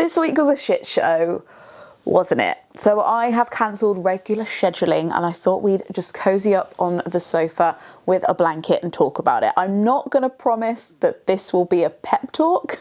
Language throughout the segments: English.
This week was a shit show, wasn't it? So I have cancelled regular scheduling and I thought we'd just cozy up on the sofa with a blanket and talk about it. I'm not going to promise that this will be a pep talk.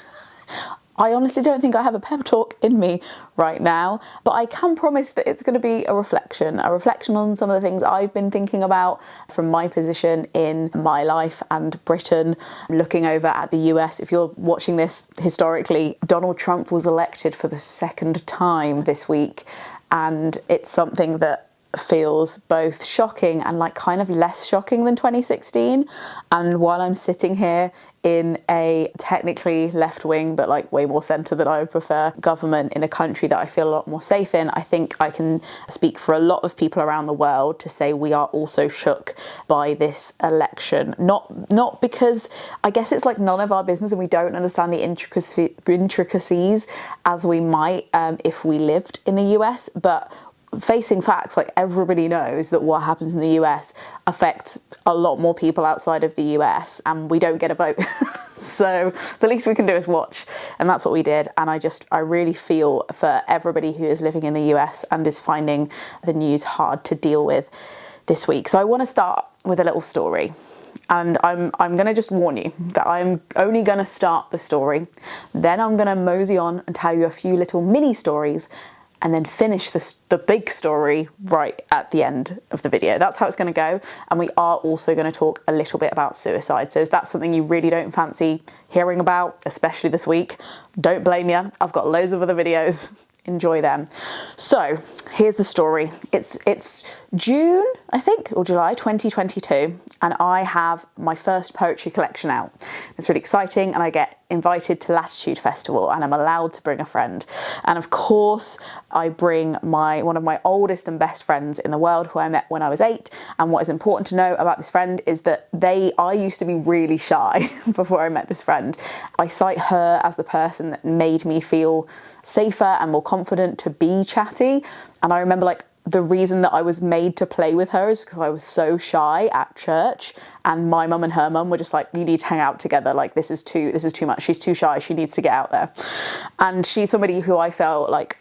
I honestly don't think I have a pep talk in me right now, but I can promise that it's going to be a reflection on some of the things I've been thinking about from my position in my life and Britain, looking over at the US. If you're watching this historically, Donald Trump was elected for the second time this week, and it's something that feels both shocking and like kind of less shocking than 2016. And while I'm sitting here in a technically left-wing but like way more centre than I would prefer government in a country that I feel a lot more safe in, I think I can speak for a lot of people around the world to say we are also shook by this election. Not because I guess it's like none of our business and we don't understand the intricacies as we might if we lived in the US, but facing facts, like everybody knows that what happens in the US affects a lot more people outside of the US and we don't get a vote. So the least we can do is watch, and that's what we did. And I really feel for everybody who is living in the US and is finding the news hard to deal with this week. So I want to start with a little story. And I'm going to just warn you that I'm only going to start the story. Then I'm going to mosey on and tell you a few little mini stories and then finish the big story right at the end of the video. That's how it's going to go. And we are also going to talk a little bit about suicide. So if that's something you really don't fancy hearing about, especially this week, don't blame you. I've got loads of other videos. Enjoy them. So here's the story. It's June, I think, or July 2022, and I have my first poetry collection out. It's really exciting, and I get invited to Latitude Festival, and I'm allowed to bring a friend. And of course, I bring one of my oldest and best friends in the world, who I met when I was 8. And what is important to know about this friend is that I used to be really shy before I met this friend. I cite her as the person that made me feel safer and more confident to be chatty. And I remember like the reason that I was made to play with her is because I was so shy at church, and my mum and her mum were just like, you need to hang out together, like this is too much, she's too shy, she needs to get out there. And she's somebody who I felt like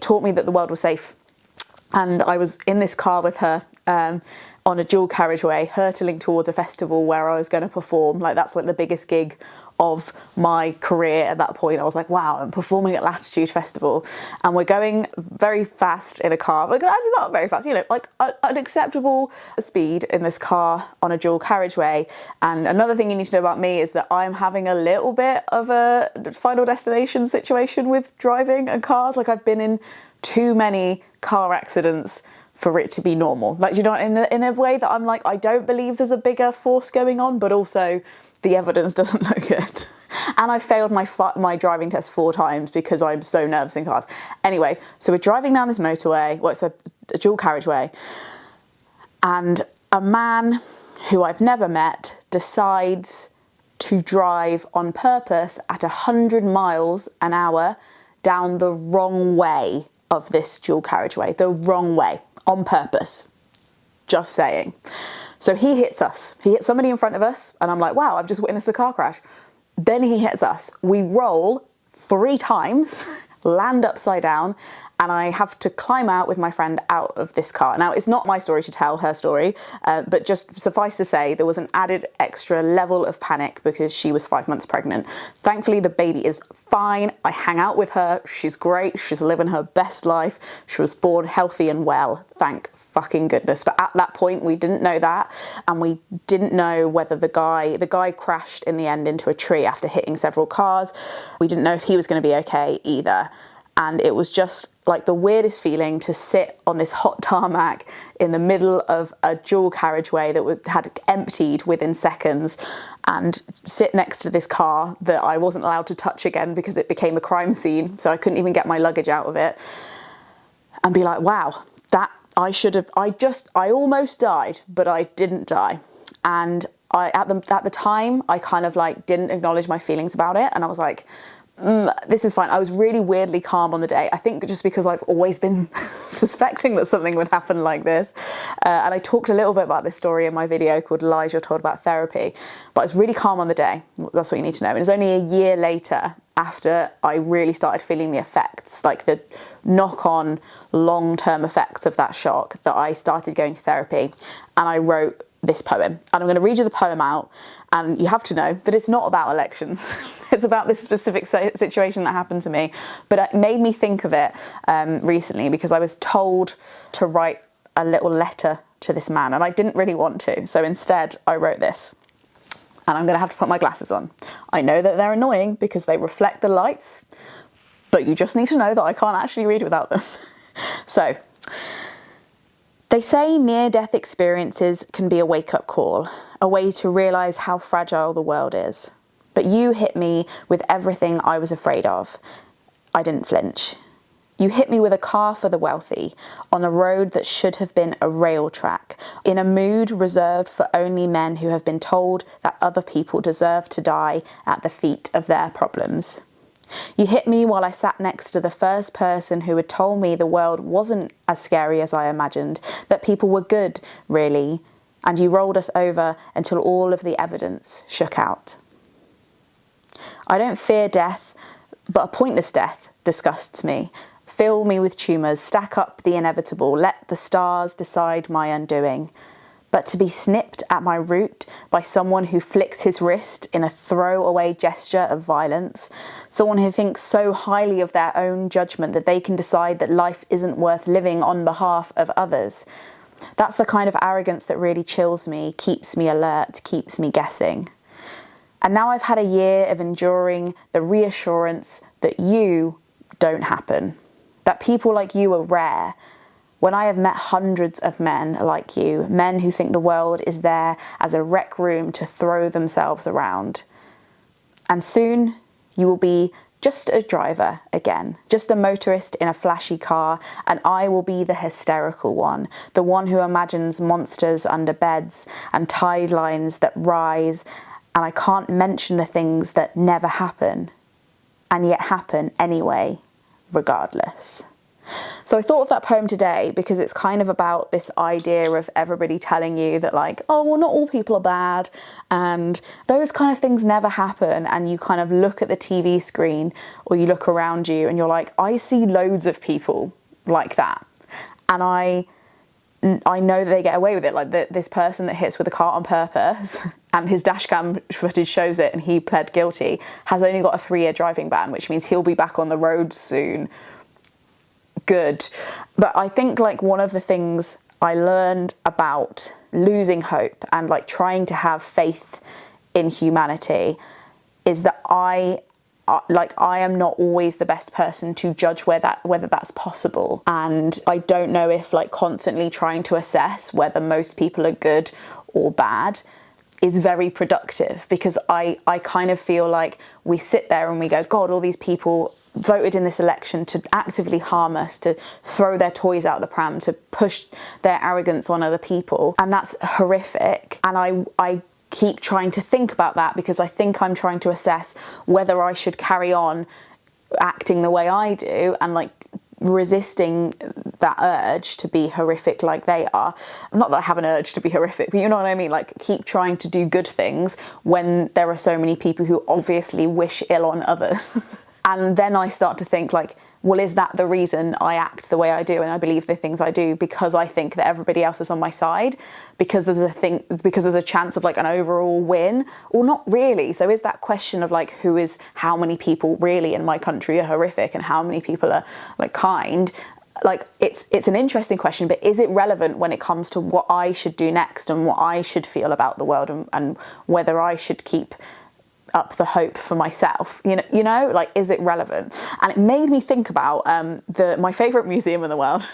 taught me that the world was safe. And I was in this car with her on a dual carriageway, hurtling towards a festival where I was going to perform. Like that's like the biggest gig of my career at that point. I was like, wow, I'm performing at Latitude Festival, and we're going very fast in a car. Like not very fast, you know, like an acceptable speed in this car on a dual carriageway. And another thing you need to know about me is that I'm having a little bit of a Final Destination situation with driving and cars. Like I've been in too many car accidents for it to be normal. Like, you know, in a way that I'm like, I don't believe there's a bigger force going on, but also the evidence doesn't look good. And I failed my driving test 4 times because I'm so nervous in cars. Anyway, so we're driving down this motorway, well, it's a dual carriageway, and a man who I've never met decides to drive on purpose at 100 miles an hour down the wrong way of this dual carriageway, the wrong way, on purpose. Just saying. So he hits us. He hits somebody in front of us, and I'm like, wow, I've just witnessed a car crash. Then he hits us. We roll 3 times, land upside down, and I have to climb out with my friend out of this car. Now, it's not my story to tell, her story, but just suffice to say, there was an added extra level of panic because she was 5 months pregnant. Thankfully, the baby is fine. I hang out with her. She's great. She's living her best life. She was born healthy and well. Thank fucking goodness. But at that point, we didn't know that. And we didn't know whether the guy crashed in the end into a tree after hitting several cars. We didn't know if he was going to be okay either. And it was just like the weirdest feeling to sit on this hot tarmac in the middle of a dual carriageway that had emptied within seconds, and sit next to this car that I wasn't allowed to touch again because it became a crime scene. So I couldn't even get my luggage out of it, and be like, wow, I almost died, but I didn't die. And at the time, I kind of like didn't acknowledge my feelings about it. And I was like, This is fine. I was really weirdly calm on the day. I think just because I've always been suspecting that something would happen like this. And I talked a little bit about this story in my video called Lies You're Told About Therapy. But I was really calm on the day. That's what you need to know. And it was only a year later, after I really started feeling the effects, like the knock-on long-term effects of that shock, that I started going to therapy. And I wrote this poem. And I'm going to read you the poem out. And you have to know that it's not about elections. It's about this specific situation that happened to me. But it made me think of it recently because I was told to write a little letter to this man, and I didn't really want to. So instead, I wrote this. And I'm going to have to put my glasses on. I know that they're annoying because they reflect the lights, but you just need to know that I can't actually read without them. So, they say near-death experiences can be a wake-up call, a way to realise how fragile the world is. But you hit me with everything I was afraid of. I didn't flinch. You hit me with a car for the wealthy, on a road that should have been a rail track, in a mood reserved for only men who have been told that other people deserve to die at the feet of their problems. You hit me while I sat next to the first person who had told me the world wasn't as scary as I imagined, that people were good, really, and you rolled us over until all of the evidence shook out. I don't fear death, but a pointless death disgusts me. Fill me with tumours, stack up the inevitable, let the stars decide my undoing. But to be snipped at my root by someone who flicks his wrist in a throwaway gesture of violence, someone who thinks so highly of their own judgment that they can decide that life isn't worth living on behalf of others. That's the kind of arrogance that really chills me, keeps me alert, keeps me guessing. And now I've had a year of enduring the reassurance that you don't happen, that people like you are rare, when I have met hundreds of men like you, men who think the world is there as a rec room to throw themselves around. And soon you will be just a driver again, just a motorist in a flashy car, and I will be the hysterical one, the one who imagines monsters under beds and tide lines that rise, and I can't mention the things that never happen, and yet happen anyway, regardless. So I thought of that poem today because it's kind of about this idea of everybody telling you that, like, oh, well, not all people are bad, and those kind of things never happen, and you kind of look at the TV screen or you look around you and you're like, I see loads of people like that, and I know that they get away with it, like this person that hits with a car on purpose and his dashcam footage shows it and he pled guilty, has only got a 3-year driving ban, which means he'll be back on the road soon. Good. But I think, like, one of the things I learned about losing hope and, like, trying to have faith in humanity is that I am not always the best person to judge whether that's possible. And I don't know if, like, constantly trying to assess whether most people are good or bad is very productive, because I kind of feel like we sit there and we go, God, all these people voted in this election to actively harm us, to throw their toys out the pram, to push their arrogance on other people. And that's horrific. And I keep trying to think about that because I think I'm trying to assess whether I should carry on acting the way I do and, like, resisting that urge to be horrific like they are. Not that I have an urge to be horrific, but you know what I mean? Like, keep trying to do good things when there are so many people who obviously wish ill on others. And then I start to think, like, well, is that the reason I act the way I do and I believe the things I do? Because I think that everybody else is on my side? Because there's a chance of, like, an overall win? Or not really? So is that question of, like, how many people really in my country are horrific and how many people are, like, kind? Like, it's an interesting question, but is it relevant when it comes to what I should do next and what I should feel about the world and whether I should keep up the hope for myself, you know, like, is it relevant? And it made me think about my favourite museum in the world.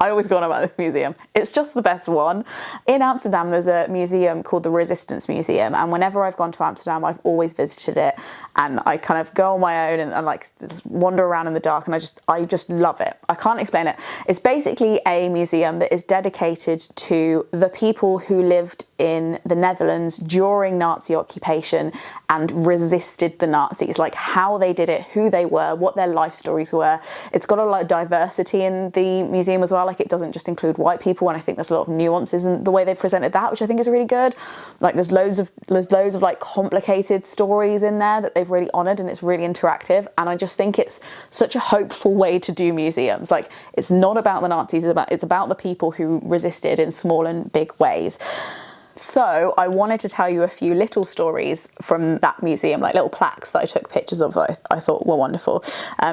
I always go on about this museum. It's just the best one. In Amsterdam, there's a museum called the Resistance Museum, and whenever I've gone to Amsterdam, I've always visited it, and I kind of go on my own and like just wander around in the dark, and I just love it. I can't explain it. It's basically a museum that is dedicated to the people who lived in the Netherlands during Nazi occupation and resisted the Nazis, like how they did it, who they were, what their life stories were. It's got a lot of diversity in the museum as well. Like it doesn't just include white people, and I think there's a lot of nuances in the way they've presented that, which I think is really good. Like there's loads of like complicated stories in there that they've really honoured, and it's really interactive. And I just think it's such a hopeful way to do museums. Like it's not about the Nazis, it's about the people who resisted in small and big ways. So I wanted to tell you a few little stories from that museum, like little plaques that I took pictures of that I thought were wonderful,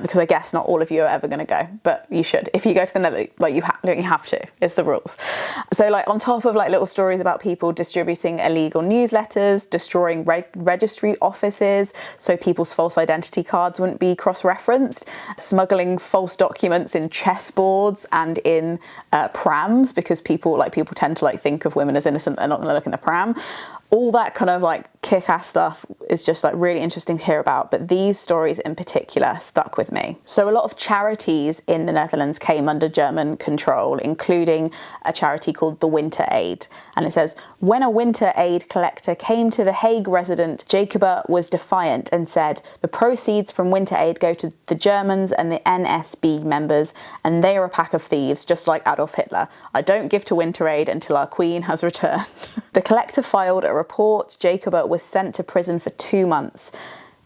because I guess not all of you are ever going to go, but you should. If you go to the Netherlands, like you have to, it's the rules. So like on top of like little stories about people distributing illegal newsletters, destroying registry offices so people's false identity cards wouldn't be cross-referenced, smuggling false documents in chessboards and in prams, because people tend to like think of women as innocent, they're not going to look in the pram. All that kind of like kick-ass stuff is just like really interesting to hear about, but these stories in particular stuck with me. So a lot of charities in the Netherlands came under German control, including a charity called the Winter Aid. And it says, when a Winter Aid collector came to the Hague resident, Jacoba was defiant and said, the proceeds from Winter Aid go to the Germans and the NSB members, and they are a pack of thieves, just like Adolf Hitler. I don't give to Winter Aid until our queen has returned. The collector filed a report. Jacoba was sent to prison for 2 months.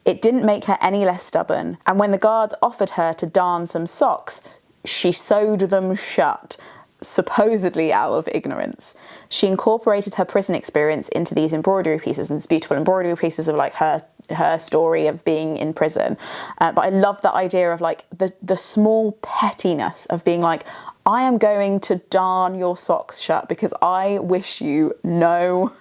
It didn't make her any less stubborn, and when the guards offered her to darn some socks, she sewed them shut, supposedly out of ignorance. She incorporated her prison experience into these embroidery pieces, and these beautiful embroidery pieces of like her story of being in prison. But I love that idea of like the small pettiness of being like, I am going to darn your socks shut because I wish you no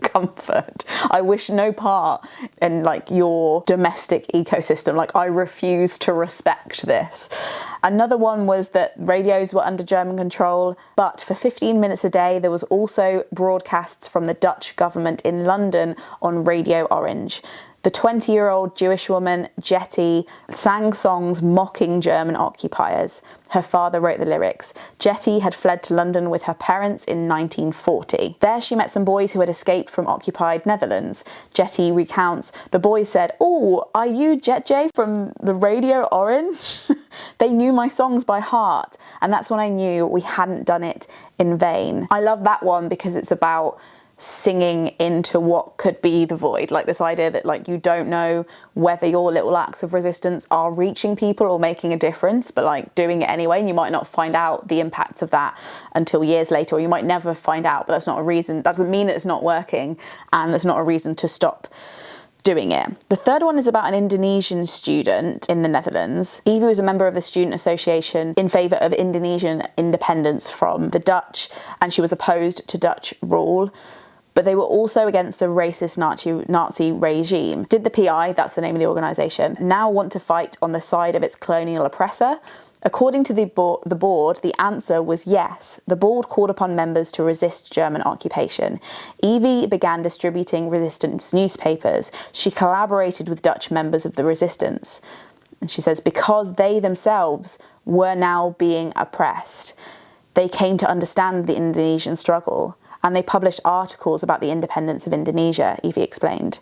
comfort. I wish no part in like your domestic ecosystem. Like I refuse to respect this. Another one was that radios were under German control, but for 15 minutes a day there was also broadcasts from the Dutch government in London on Radio Orange. The 20-year-old Jewish woman, Jetty, sang songs mocking German occupiers. Her father wrote the lyrics. Jetty had fled to London with her parents in 1940. There she met some boys who had escaped from occupied Netherlands. Jetty recounts, the boys said, "Oh, are you Jet J from the Radio Orange?" They knew my songs by heart, and that's when I knew we hadn't done it in vain. I love that one because it's about singing into what could be the void, like this idea that like you don't know whether your little acts of resistance are reaching people or making a difference, but like doing it anyway, and you might not find out the impacts of that until years later, or you might never find out, but that's not a reason, doesn't mean that it's not working, and there's not a reason to stop doing it. The third one is about an Indonesian student in the Netherlands. Evie was a member of the Student Association in favour of Indonesian independence from the Dutch, and she was opposed to Dutch rule. But they were also against the racist Nazi regime. Did the PI, that's the name of the organisation, now want to fight on the side of its colonial oppressor? According to the board, the answer was yes. The board called upon members to resist German occupation. Evie began distributing resistance newspapers. She collaborated with Dutch members of the resistance. And she says, because they themselves were now being oppressed, they came to understand the Indonesian struggle. And they published articles about the independence of Indonesia, Evie explained.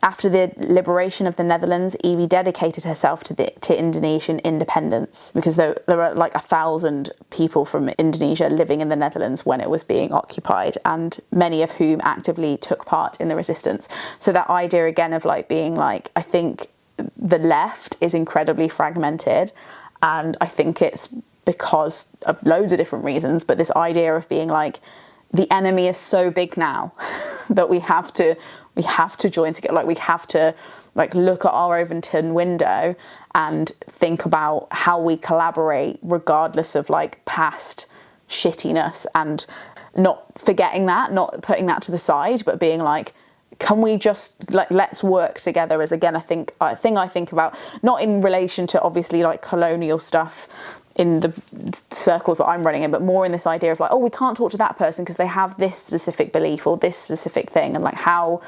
After the liberation of the Netherlands, Evie dedicated herself to Indonesian independence, because there were like 1,000 people from Indonesia living in the Netherlands when it was being occupied, and many of whom actively took part in the resistance. So that idea again of like being like, I think the left is incredibly fragmented, and I think it's because of loads of different reasons, but this idea of being like, the enemy is so big now that we have to join together. Like we have to like look at our Overton window and think about how we collaborate regardless of like past shittiness, and not forgetting that, not putting that to the side, but being like, can we just like, let's work together as, again, a thing I think about, not in relation to obviously like colonial stuff in the circles that I'm running in, but more in this idea of like, oh, we can't talk to that person because they have this specific belief or this specific thing, and like how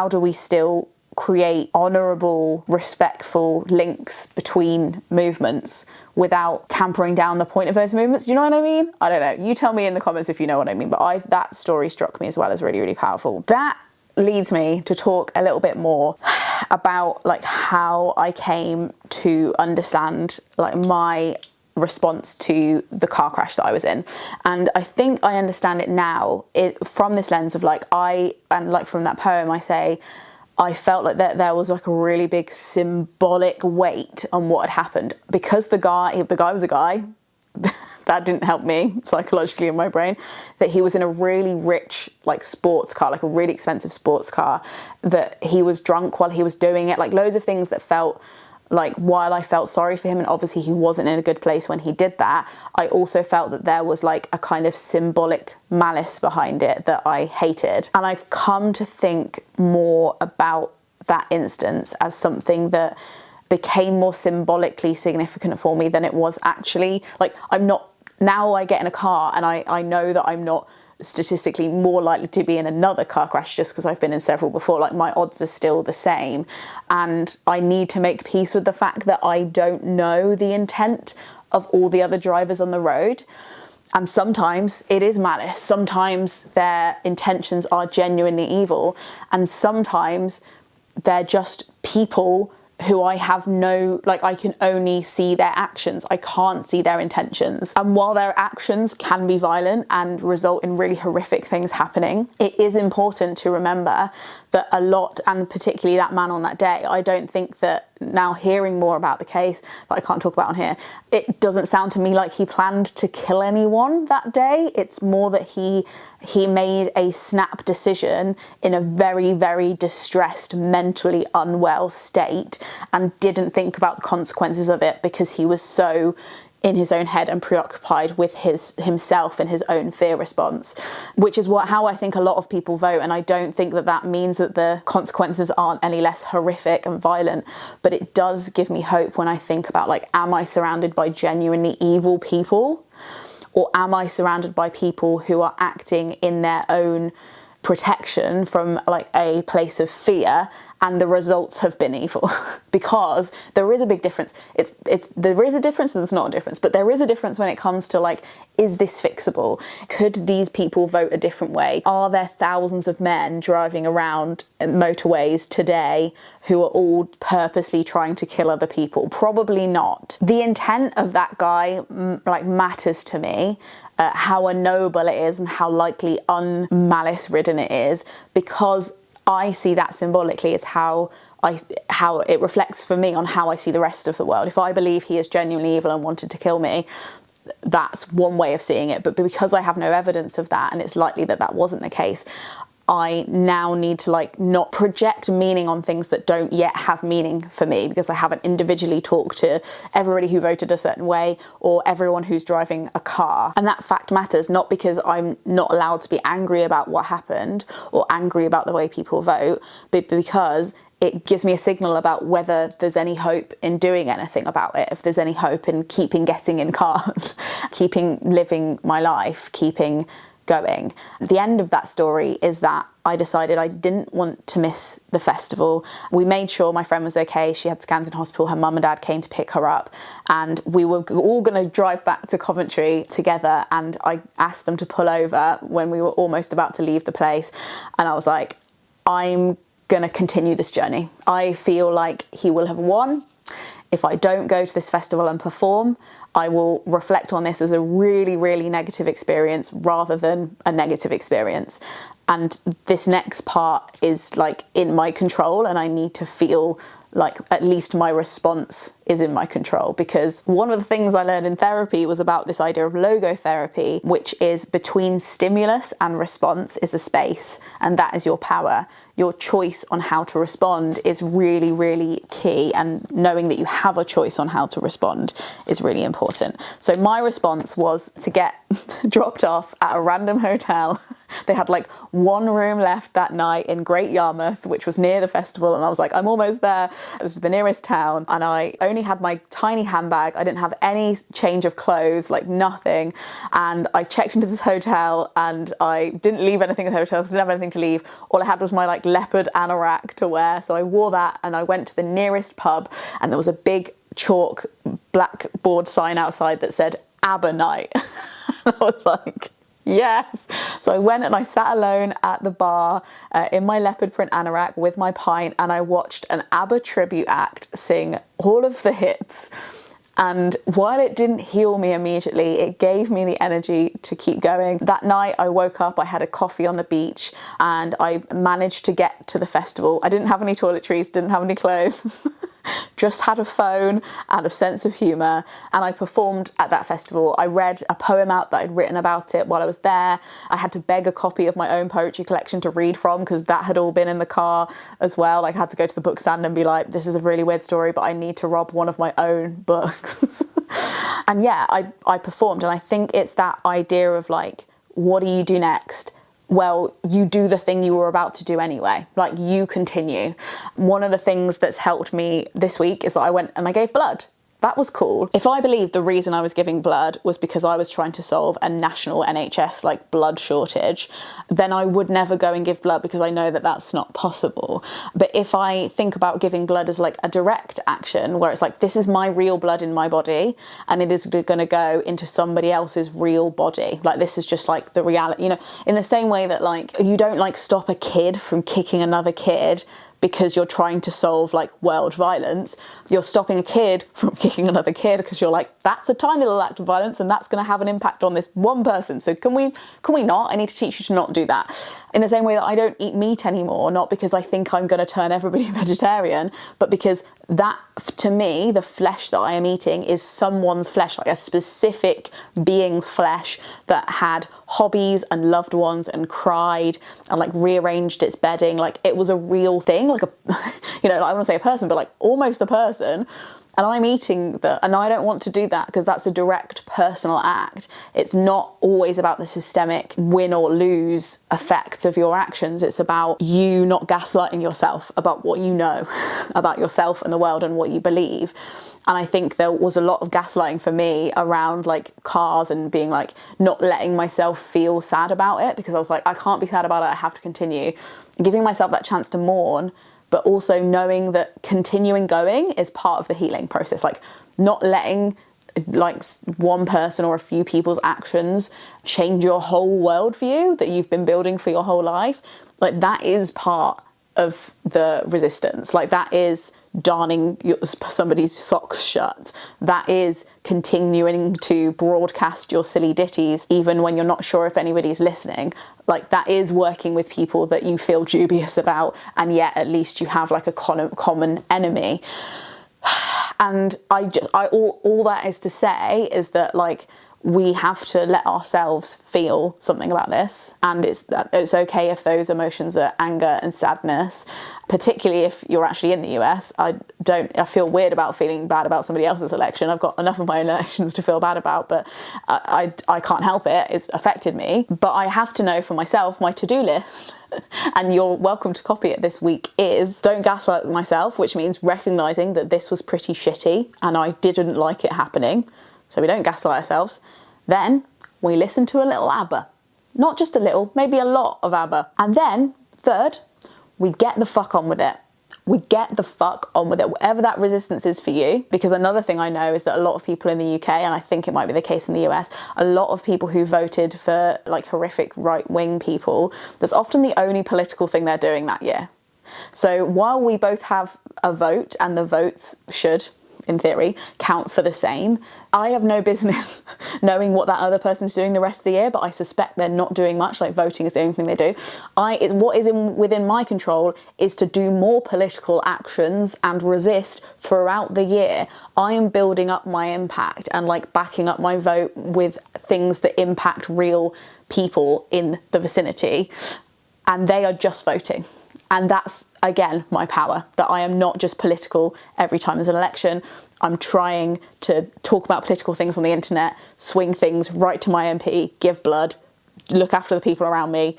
do we still create honourable, respectful links between movements without tampering down the point of those movements? Do you know what I mean? I don't know. You tell me in the comments if you know what I mean, but that story struck me as well as really, really powerful. That leads me to talk a little bit more about like how I came to understand like my response to the car crash that I was in. And I think I understand it now from this lens of like from that poem I say, I felt like that there was like a really big symbolic weight on what had happened because the guy was a guy. That didn't help me psychologically in my brain, that he was in a really rich like sports car, like a really expensive sports car, that he was drunk while he was doing it, like loads of things that felt like, while I felt sorry for him and obviously he wasn't in a good place when he did that, I also felt that there was like a kind of symbolic malice behind it that I hated. And I've come to think more about that instance as something that became more symbolically significant for me than it was actually. Like, now I get in a car and I know that I'm not statistically more likely to be in another car crash just because I've been in several before. Like, my odds are still the same, and I need to make peace with the fact that I don't know the intent of all the other drivers on the road. And sometimes it is malice, sometimes their intentions are genuinely evil, and sometimes they're just people who I have I can only see their actions. I can't see their intentions. And while their actions can be violent and result in really horrific things happening, it is important to remember that a lot, and particularly that man on that day, I don't think that, now hearing more about the case that I can't talk about on here, it doesn't sound to me like he planned to kill anyone that day. It's more that he made a snap decision in a very, very distressed, mentally unwell state, and didn't think about the consequences of it because he was so in his own head and preoccupied with himself and his own fear response, which is how I think a lot of people vote. And I don't think that means that the consequences aren't any less horrific and violent, but it does give me hope when I think about, like, am I surrounded by genuinely evil people, or am I surrounded by people who are acting in their own protection from like a place of fear, and the results have been evil? Because there is a big difference. There is a difference and there's not a difference, but there is a difference when it comes to, like, is this fixable? Could these people vote a different way? Are there thousands of men driving around motorways today who are all purposely trying to kill other people? Probably not. The intent of that guy matters to me. How noble it is and how likely unmalice ridden it is, because I see that symbolically as how it reflects for me on how I see the rest of the world. If I believe he is genuinely evil and wanted to kill me, that's one way of seeing it. But because I have no evidence of that, and it's likely that wasn't the case, I now need to not project meaning on things that don't yet have meaning for me, because I haven't individually talked to everybody who voted a certain way or everyone who's driving a car. And that fact matters, not because I'm not allowed to be angry about what happened or angry about the way people vote, but because it gives me a signal about whether there's any hope in doing anything about it, if there's any hope in keeping getting in cars, keeping living my life, keeping going. The end of that story is that I decided I didn't want to miss the festival. We made sure my friend was okay. She had scans in hospital. Her mum and dad came to pick her up, and we were all going to drive back to Coventry together. And I asked them to pull over when we were almost about to leave the place. And I was like, I'm going to continue this journey. I feel like he will have won. If I don't go to this festival and perform, I will reflect on this as a really, really negative experience rather than a negative experience. And this next part is in my control, and I need to feel like at least my response is in my control. Because one of the things I learned in therapy was about this idea of logotherapy, which is between stimulus and response is a space, and that is your power. Your choice on how to respond is really, really key, and knowing that you have a choice on how to respond is really important. So my response was to get dropped off at a random hotel They had like one room left that night in Great Yarmouth, which was near the festival, and I was like, I'm almost there. It was the nearest town, and I only had my tiny handbag. I didn't have any change of clothes, like nothing, and I checked into this hotel, and I didn't leave anything in the hotel because I didn't have anything to leave. All I had was my like leopard anorak to wear, so I wore that, and I went to the nearest pub, and there was a big chalk blackboard sign outside that said ABBA night. And I was like, yes. So I went and I sat alone at the bar in my leopard print anorak with my pint, and I watched an ABBA tribute act sing all of the hits. And while it didn't heal me immediately, it gave me the energy to keep going. That night I woke up, I had a coffee on the beach, and I managed to get to the festival. I didn't have any toiletries, didn't have any clothes, just had a phone and a sense of humour, and I performed at that festival. I read a poem out that I'd written about it while I was there. I had to beg a copy of my own poetry collection to read from because that had all been in the car as well. Like, I had to go to the bookstand and be like, this is a really weird story, but I need to rob one of my own books. And yeah, I performed, and I think it's that idea of like, what do you do next? Well, you do the thing you were about to do anyway. Like, you continue. One of the things that's helped me this week is that I went and I gave blood. That was cool. If I believed the reason I was giving blood was because I was trying to solve a national NHS like blood shortage, then I would never go and give blood because I know that that's not possible. But if I think about giving blood as like a direct action where it's like, this is my real blood in my body and it is going to go into somebody else's real body. Like, this is just like the reality, you know, in the same way that like you don't like stop a kid from kicking another kid because you're trying to solve like world violence. You're stopping a kid from kicking another kid because you're like, that's a tiny little act of violence and that's going to have an impact on this one person. So can we not? I need to teach you to not do that. In the same way that I don't eat meat anymore, not because I think I'm going to turn everybody vegetarian, but because that, to me, the flesh that I am eating is someone's flesh, like a specific being's flesh that had hobbies and loved ones and cried and like rearranged its bedding. Like, it was a real thing, like a, you know, I want to say a person, but like almost a person. And I'm eating that, and I don't want to do that because that's a direct personal act. It's not always about the systemic win or lose effects of your actions. It's about you not gaslighting yourself about what you know about yourself and the world and what you believe. And I think there was a lot of gaslighting for me around like cars and being like, not letting myself feel sad about it because I was like, I can't be sad about it, I have to continue. Giving myself that chance to mourn, but also knowing that continuing going is part of the healing process. Like, not letting like one person or a few people's actions change your whole worldview that you've been building for your whole life. Like, that is part of the resistance. Like, that is darning somebody's socks shut. That is continuing to broadcast your silly ditties even when you're not sure if anybody's listening. Like, that is working with people that you feel dubious about, and yet at least you have like a common enemy. And all that is to say is that like, we have to let ourselves feel something about this, and it's okay if those emotions are anger and sadness, particularly if you're actually in the US. I feel weird about feeling bad about somebody else's election. I've got enough of my own elections to feel bad about, but I can't help it. It's affected me. But I have to know for myself, my to-do list, and you're welcome to copy it this week, is don't gaslight myself, which means recognizing that this was pretty shitty and I didn't like it happening. So we don't gaslight ourselves. Then we listen to a little ABBA. Not just a little, maybe a lot of ABBA. And then, third, we get the fuck on with it. We get the fuck on with it, whatever that resistance is for you. Because another thing I know is that a lot of people in the UK, and I think it might be the case in the US, a lot of people who voted for like horrific right-wing people, that's often the only political thing they're doing that year. So while we both have a vote, and the votes should, in theory, count for the same, I have no business knowing what that other person's doing the rest of the year, but I suspect they're not doing much. Like, voting is the only thing they do. What is within my control is to do more political actions and resist throughout the year. I am building up my impact and like backing up my vote with things that impact real people in the vicinity, and they are just voting. And that's, again, my power, that I am not just political every time there's an election. I'm trying to talk about political things on the internet, swing things right to my MP, give blood, look after the people around me.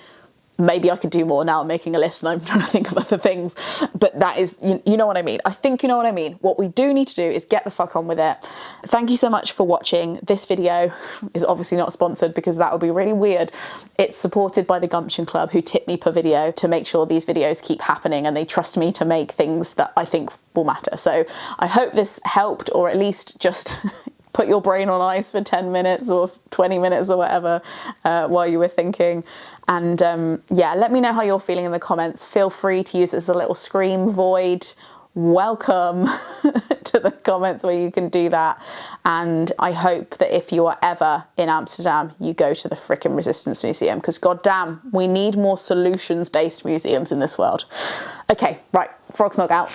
Maybe I could do more now. I'm making a list and I'm trying to think of other things, but that is, you know what I mean. I think you know what I mean. What we do need to do is get the fuck on with it. Thank you so much for watching. This video is obviously not sponsored because that would be really weird. It's supported by the Gumption Club, who tip me per video to make sure these videos keep happening, and they trust me to make things that I think will matter. So I hope this helped, or at least just put your brain on ice for 10 minutes or 20 minutes or whatever while you were thinking. And yeah, let me know how you're feeling in the comments. Feel free to use it as a little scream void. Welcome to the comments where you can do that. And I hope that if you are ever in Amsterdam, you go to the frickin' Resistance Museum, because goddamn, we need more solutions-based museums in this world. Okay, right, Frog's Nog out.